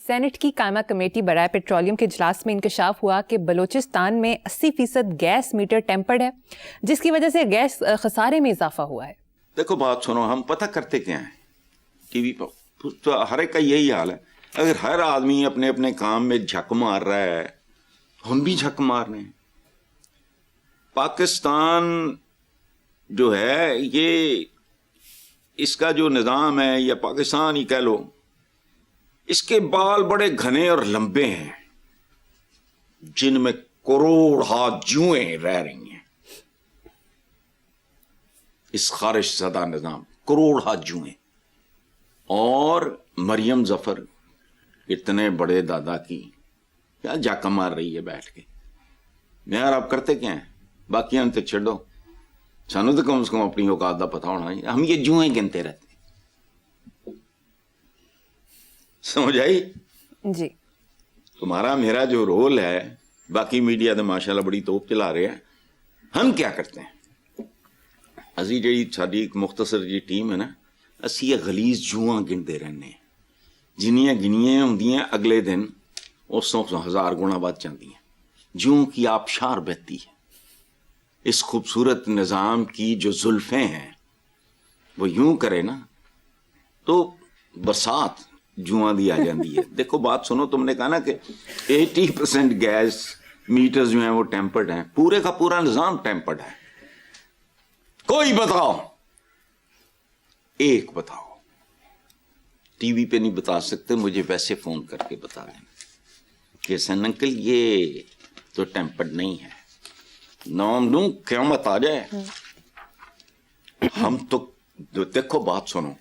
Saint کی قائمہ committee برائے پیٹرولیم کے اجلاس میں انکشاف ہوا کہ بلوچستان میں 80% گیس میٹر ٹیمپرڈ ہے، جس کی وجہ سے گیس خسارے میں اضافہ ہوا ہے۔ دیکھو بات سنو، ہم پتہ کرتے کیا ہیں ٹی وی پر تو ہر ایک کا یہی حال ہے۔ اگر ہر آدمی اپنے اپنے کام میں جھک مار رہا ہے، ہم بھی جھک مار رہے ہیں۔ پاکستان جو ہے یہ اس کا جو نظام ہے یا پاکستان ہی کہہ لو، اس کے بال بڑے گھنے اور لمبے ہیں جن میں کروڑ ہاتھ جوئیں رہ رہی ہیں۔ اس خارش زدہ نظام کروڑ ہاتھ جوئیں، اور مریم ظفر اتنے بڑے دادا کی کیا جاکا مار رہی ہے بیٹھ کے۔ یار آپ کرتے کیا ہیں؟ باقی ہم تو چھڑو، سانو تو کم از کم اپنی اوقات دا پتہ ہونا، ہم یہ جوئیں گنتے رہتے ہیں۔ سمجھ آئی؟ جی تمہارا میرا جو رول ہے، باقی میڈیا تو ماشاءاللہ بڑی توپ چلا رہے ہیں، ہم کیا کرتے ہیں؟ اسی جی ساری ایک مختصر جی ٹیم ہے نا، اسی یہ غلیظ جواں گنتے رہنے ہیں، جنیاں گنیاں ہوندی ہیں اگلے دن اس سو 1000 گنا بد جاندی ہیں۔ جوں کی آبشار بہتی ہے۔ اس خوبصورت نظام کی جو زلفیں ہیں وہ یوں کرے نا تو برسات جواں دی آ جاندی ہے۔ دیکھو بات سنو، تم نے کہا نا کہ 80% گیس میٹر جو ہیں وہ ٹیمپرڈ ہیں، پورے کا پورا نظام ٹیمپرڈ ہے۔ کوئی بتاؤ، ایک بتاؤ، ٹی وی پہ نہیں بتا سکتے، مجھے ویسے فون کر کے بتا دیں کہ سن انکل یہ تو ٹیمپرڈ نہیں ہے، نام دوں قیامت آ جائے۔ ہم تو دیکھو بات سنو،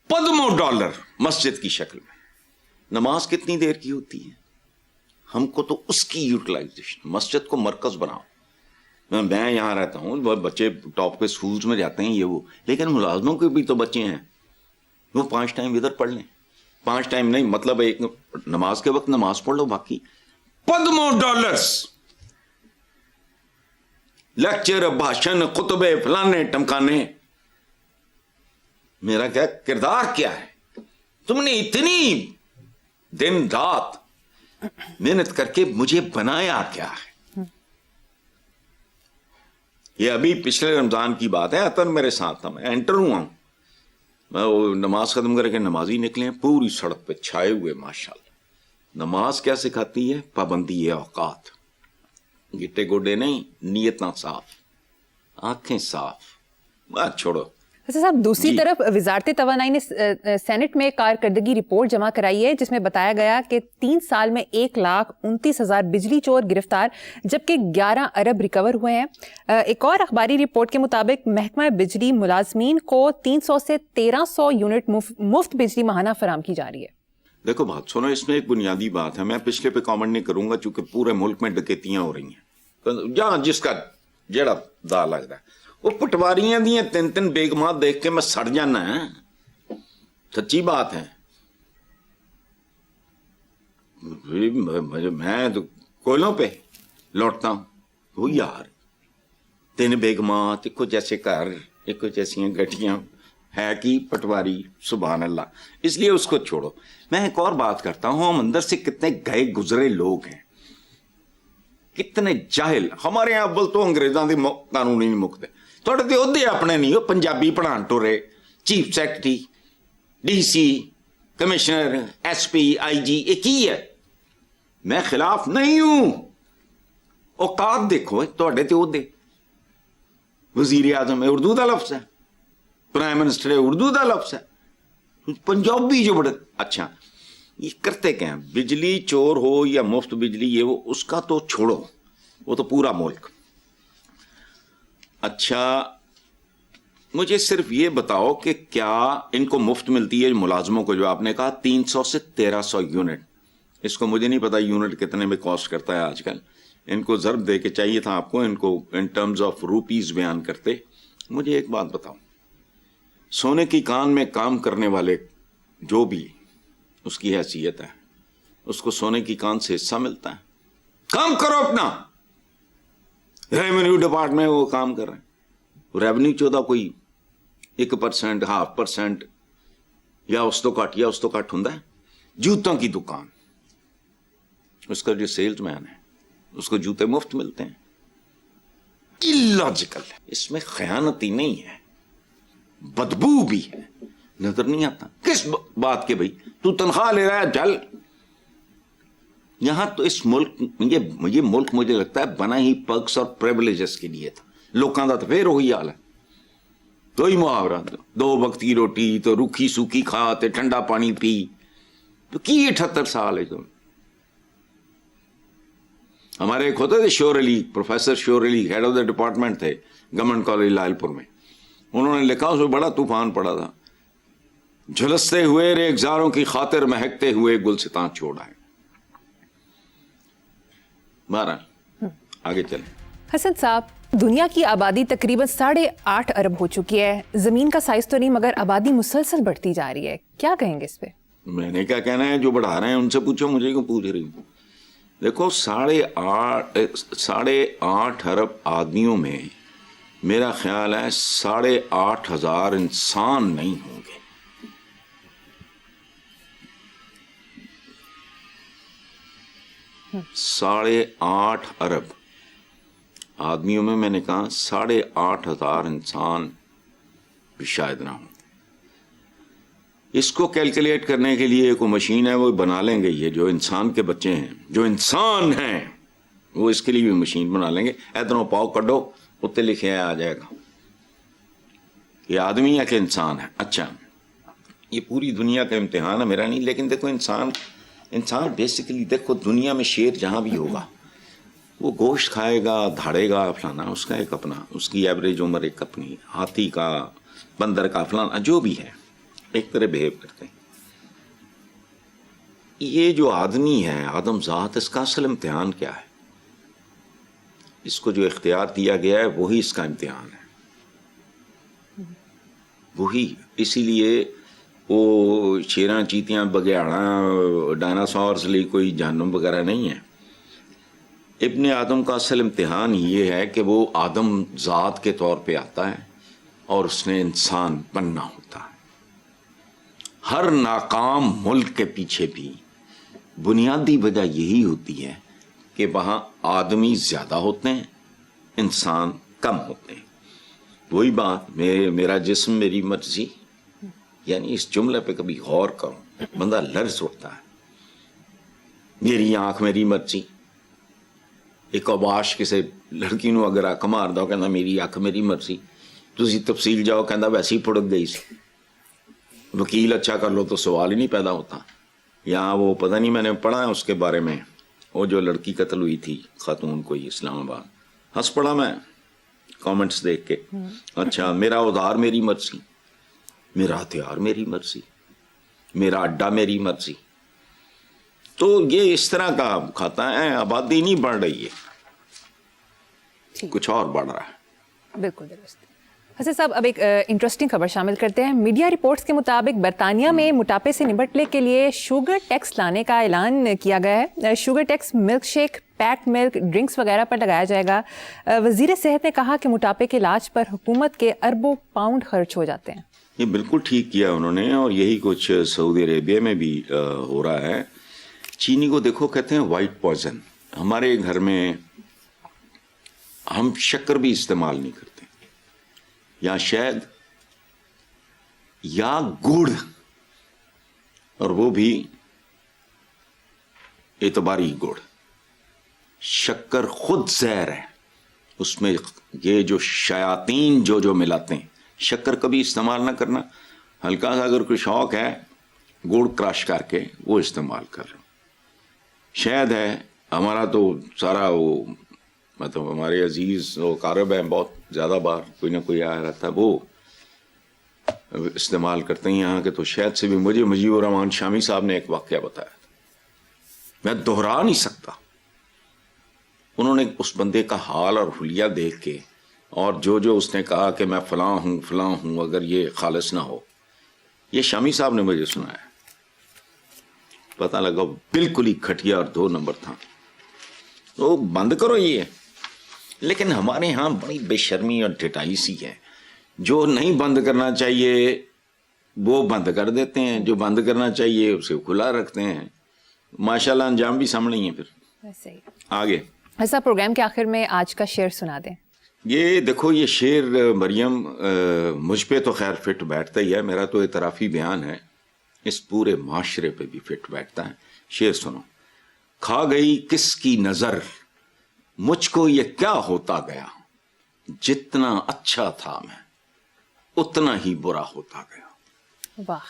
$5 مسجد کی شکل میں، نماز کتنی دیر کی ہوتی ہے؟ ہم کو تو اس کی یوٹیلائزیشن، مسجد کو مرکز بناؤ۔ میں یہاں رہتا ہوں، بچے ٹاپ کے سکولز میں جاتے ہیں یہ وہ، لیکن ملازموں کے بھی تو بچے ہیں، وہ 5 ٹائم ادھر پڑھ لیں، 5 ٹائم نہیں، مطلب ایک نماز کے وقت نماز پڑھ لو، باقی $5 لیکچر، بھاشن، خطبے، فلانے ٹمکانے۔ میرا کیا کردار کیا ہے؟ تم نے اتنی دن رات محنت کر کے مجھے بنایا کیا ہے؟ یہ ابھی پچھلے رمضان کی بات ہے، عطر میرے ساتھ تھا، میں انٹر ہوا ہوں، میں وہ نماز ختم کر کے نمازی نکلے ہیں پوری سڑک پہ چھائے ہوئے ماشاءاللہ۔ نماز کیا سکھاتی ہے؟ پابندی اوقات، گٹے گوڈے نہیں، نیتاں صاف، آنکھیں صاف، بات چھوڑو۔ صاحب دوسری طرف وزارت توانائی نے سینٹ میں کارکردگی رپورٹ جمع کرائی ہے، جس میں بتایا گیا کہ 3 سال میں 1,29,000 بجلی چور گرفتار، جبکہ 11 ارب ریکور ہوئے ہیں۔ ایک اور اخباری رپورٹ کے مطابق محکمہ بجلی ملازمین کو 300 سے 1300 یونٹ مفت بجلی ماہانہ فراہم کی جا رہی ہے۔ دیکھو بات سنو، اس میں ایک بنیادی بات ہے، میں پچھلے پہ کامنٹ نہیں کروں گا چونکہ پورے ملک میں ڈکیتیاں ہو رہی ہیں، جہاں جس کا جڑا دا لگ رہا ہے، وہ پٹواریاں دیاں 3 بیگمات دیکھ کے میں سڑ جانا ہے، سچی بات ہے۔ میں تو کوئلوں پہ لوٹتا ہوں، وہ یار 3 بیگمات، ایک جیسے گھر، ایک جیسی گٹیاں، ہے کی پٹواری، سبحان اللہ۔ اس لیے اس کو چھوڑو، میں ایک اور بات کرتا ہوں، ہم اندر سے کتنے گئے گزرے لوگ ہیں، کتنے جاہل۔ ہمارے یہاں اول تو انگریزاں دے قانون ہی نہیں مکتے، تھوڑے دے عہدے اپنے نہیں ہو، پنجابی پڑھان ٹورے، chief secretary, D C, commissioner, S P, I G, ایک ہی ہے۔ میں خلاف نہیں ہوں، اوقات دیکھو تھوڑے تے عہدے، وزیر اعظم ہے اردو دا لفظ ہے، پرائم منسٹر ہے اردو دا لفظ ہے، پنجابی جو بڑے اچھا۔ یہ کرتے کیا ہیں؟ بجلی چور ہو یا مفت بجلی، یہ وہ اس کا تو چھوڑو، وہ تو پورا ملک۔ اچھا مجھے صرف یہ بتاؤ کہ کیا ان کو مفت ملتی ہے ملازموں کو، جو آپ نے کہا 300 سے 1300 یونٹ، اس کو مجھے نہیں پتا یونٹ کتنے میں کاسٹ کرتا ہے آج کل، ان کو ضرب دے کے چاہیے تھا آپ کو ان کو ان ٹرمز آف روپیز بیان کرتے۔ مجھے ایک بات بتاؤ، سونے کی کان میں کام کرنے والے جو بھی اس کی حیثیت ہے، اس کو سونے کی کان سے حصہ ملتا ہے؟ کام کرو اپنا، ریونیو ڈپارٹمنٹ میں وہ کام کر رہے ہیں، ریونیو 14 کوئی 1%، 0.5% یا اس تو کٹ ہوں، جوتوں کی دکان، اس کا جو سیلز مین ہے اس کو جوتے مفت ملتے ہیں. اللاجیکل ہے، اس میں خیانت ہی نہیں ہے، بدبو بھی ہے، نظر نہیں آتا. کس بات کے بھائی تو تنخواہ لے رہا ہے چل. یہاں تو اس ملک یہ ملک مجھے لگتا ہے بنا ہی پرکس اور پریولیجز کے لیے تھا. لوگوں کا تو پھر وہی حال ہے، کوئی محاورہ 2 وقت کی روٹی تو روکھی سوکھی کھا تے ٹھنڈا پانی پی. تو کی 78 سال ہے. تم ہمارے ایک ہوتے تھے شور علی، پروفیسر شور علی، ہیڈ آف دا ڈپارٹمنٹ تھے گورنمنٹ کالج لائل پور میں. انہوں نے لکھا اس میں بڑا طوفان پڑا تھا، جھلستے ہوئے ریگزاروں کی خاطر مہکتے ہوئے گلستان چھوڑا ہے. بہرحال آگے چلیں. حسن صاحب، دنیا کی آبادی تقریباً 8.5 ارب ہو چکی ہے. زمین کا سائز تو نہیں مگر آبادی مسلسل بڑھتی جا رہی ہے، کیا کہیں گے اس پہ؟ میں نے کیا کہنا ہے، جو بڑھا رہے ہیں ان سے پوچھو، مجھے کیوں پوچھ رہی ہوں. دیکھو 8.5 ارب آدمیوں میں میرا خیال ہے 8,500 انسان نہیں ہوں گے. 8.5 ارب آدمیوں میں میں نے کہا 8,500 انسان بھی شاید نہ ہوں. اس کو کیلکولیٹ کرنے کے لیے کوئی مشین ہے وہ بنا لیں گے. یہ جو انسان کے بچے ہیں، جو انسان ہیں، وہ اس کے لیے بھی مشین بنا لیں گے. ادھروں پاؤ کڈو، اتنے لکھے آ جائے گا یہ آدمی ہے کہ انسان ہے. اچھا، یہ پوری دنیا کا امتحان ہے، میرا نہیں. لیکن دیکھو انسان بیسیکلی، دیکھو دنیا میں شیر جہاں بھی ہوگا وہ گوشت کھائے گا، دھاڑے گا فلانا، اس کا ایک اپنا، اس کی ایوریج عمر ایک اپنی. ہاتھی کا، بندر کا، فلانا جو بھی ہے ایک طرح بہیو کرتے ہیں. یہ جو آدمی ہے، آدم ذات، اس کا اصل امتحان کیا ہے؟ اس کو جو اختیار دیا گیا ہے وہی اس کا امتحان ہے، وہی. اسی لیے وہ شیراں، چیتیاں، بگیاڑاں، ڈائناسورز لیے کوئی جہنم وغیرہ نہیں ہے. ابن آدم کا اصل امتحان یہ ہے کہ وہ آدم ذات کے طور پہ آتا ہے اور اس نے انسان بننا ہوتا ہے. ہر ناکام ملک کے پیچھے بھی بنیادی وجہ یہی ہوتی ہے کہ وہاں آدمی زیادہ ہوتے ہیں، انسان کم ہوتے ہیں. وہی بات، میرا جسم میری مرضی، یعنی اس جملے پہ کبھی غور کرو، بندہ لرز اٹھتا ہے. میری آنکھ میری مرضی. ایک اوباش کسی لڑکی نو اگر اک مار دو، کہنا میری اکھ میری مرضی. تسی تفصیل جاؤ، کہنا ویسے ہی پھڑک گئی سی. وکیل اچھا کر لو تو سوال ہی نہیں پیدا ہوتا. یہاں وہ پتہ نہیں، میں نے پڑھا ہے اس کے بارے میں، وہ جو لڑکی قتل ہوئی تھی خاتون کوئی اسلام آباد، ہنس پڑا میں کامنٹس دیکھ کے. اچھا، میرا ادھار میری مرضی، میرا ہتھیار میری مرضی، میرا اڈا میری مرضی. تو یہ اس طرح کا کھاتا ہے. آبادی نہیں بڑھ رہی ہے، کچھ اور بڑھ رہا ہے. بالکل درست. حسن صاحب، اب ایک انٹرسٹنگ خبر شامل کرتے ہیں. میڈیا رپورٹس کے مطابق برطانیہ میں موٹاپے سے نمٹنے کے لیے شوگر ٹیکس لانے کا اعلان کیا گیا ہے. Sugar tax milk shake, pack milk drinks وغیرہ پر لگایا جائے گا. وزیر صحت نے کہا کہ موٹاپے کے علاج پر حکومت کے اربوں پاؤنڈ خرچ ہو جاتے ہیں. یہ بالکل ٹھیک کیا انہوں نے، اور یہی کچھ سعودی عربیہ میں بھی ہو رہا ہے. چینی کو دیکھو، کہتے ہیں وائٹ پوائزن. ہمارے گھر میں ہم شکر بھی استعمال نہیں کرتے، یا شہد یا گڑ، اور وہ بھی اعتباری گڑ. شکر خود زہر ہے، اس میں یہ جو شیاطین جو ملاتے ہیں. شکر کبھی استعمال نہ کرنا. ہلکا سا اگر کوئی شوق ہے گڑ کراش کر کے وہ استعمال کر لو. شہد ہے ہمارا تو سارا، وہ مطلب ہمارے عزیز وہ کارب ہیں، بہت زیادہ بار کوئی نہ کوئی آیا رہتا ہے، وہ استعمال کرتے ہیں یہاں کے. تو شہد سے بھی مجھے مجیب الرحمان شامی صاحب نے ایک واقعہ بتایا، میں دہرا نہیں سکتا. انہوں نے اس بندے کا حال اور حلیہ دیکھ کے، اور جو اس نے کہا کہ میں فلاں ہوں اگر یہ خالص نہ ہو. یہ شامی صاحب نے مجھے سنایا، پتہ لگا بالکل ہی گھٹیا اور 2 نمبر تھا. تو بند کرو یہ. لیکن ہمارے ہاں بڑی بے شرمی اور ڈٹائی سی ہے. جو نہیں بند کرنا چاہیے وہ بند کر دیتے ہیں، جو بند کرنا چاہیے اسے کھلا رکھتے ہیں. ماشاءاللہ انجام بھی سامنے ہی ہے. پھر ویسے ہی آگے ایسا پروگرام کے آخر میں آج کا شعر سنا دیں. یہ دیکھو، یہ شعر مریم مجھ پہ تو خیر فٹ بیٹھتا ہی ہے، میرا تو اعترافی بیان ہے، اس پورے معاشرے پہ بھی فٹ بیٹھتا ہے. شعر سنو. کھا گئی کس کی نظر مجھ کو یہ کیا ہوتا گیا، جتنا اچھا تھا میں اتنا ہی برا ہوتا گیا. واہ،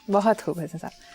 بہت خوب حسن صاحب.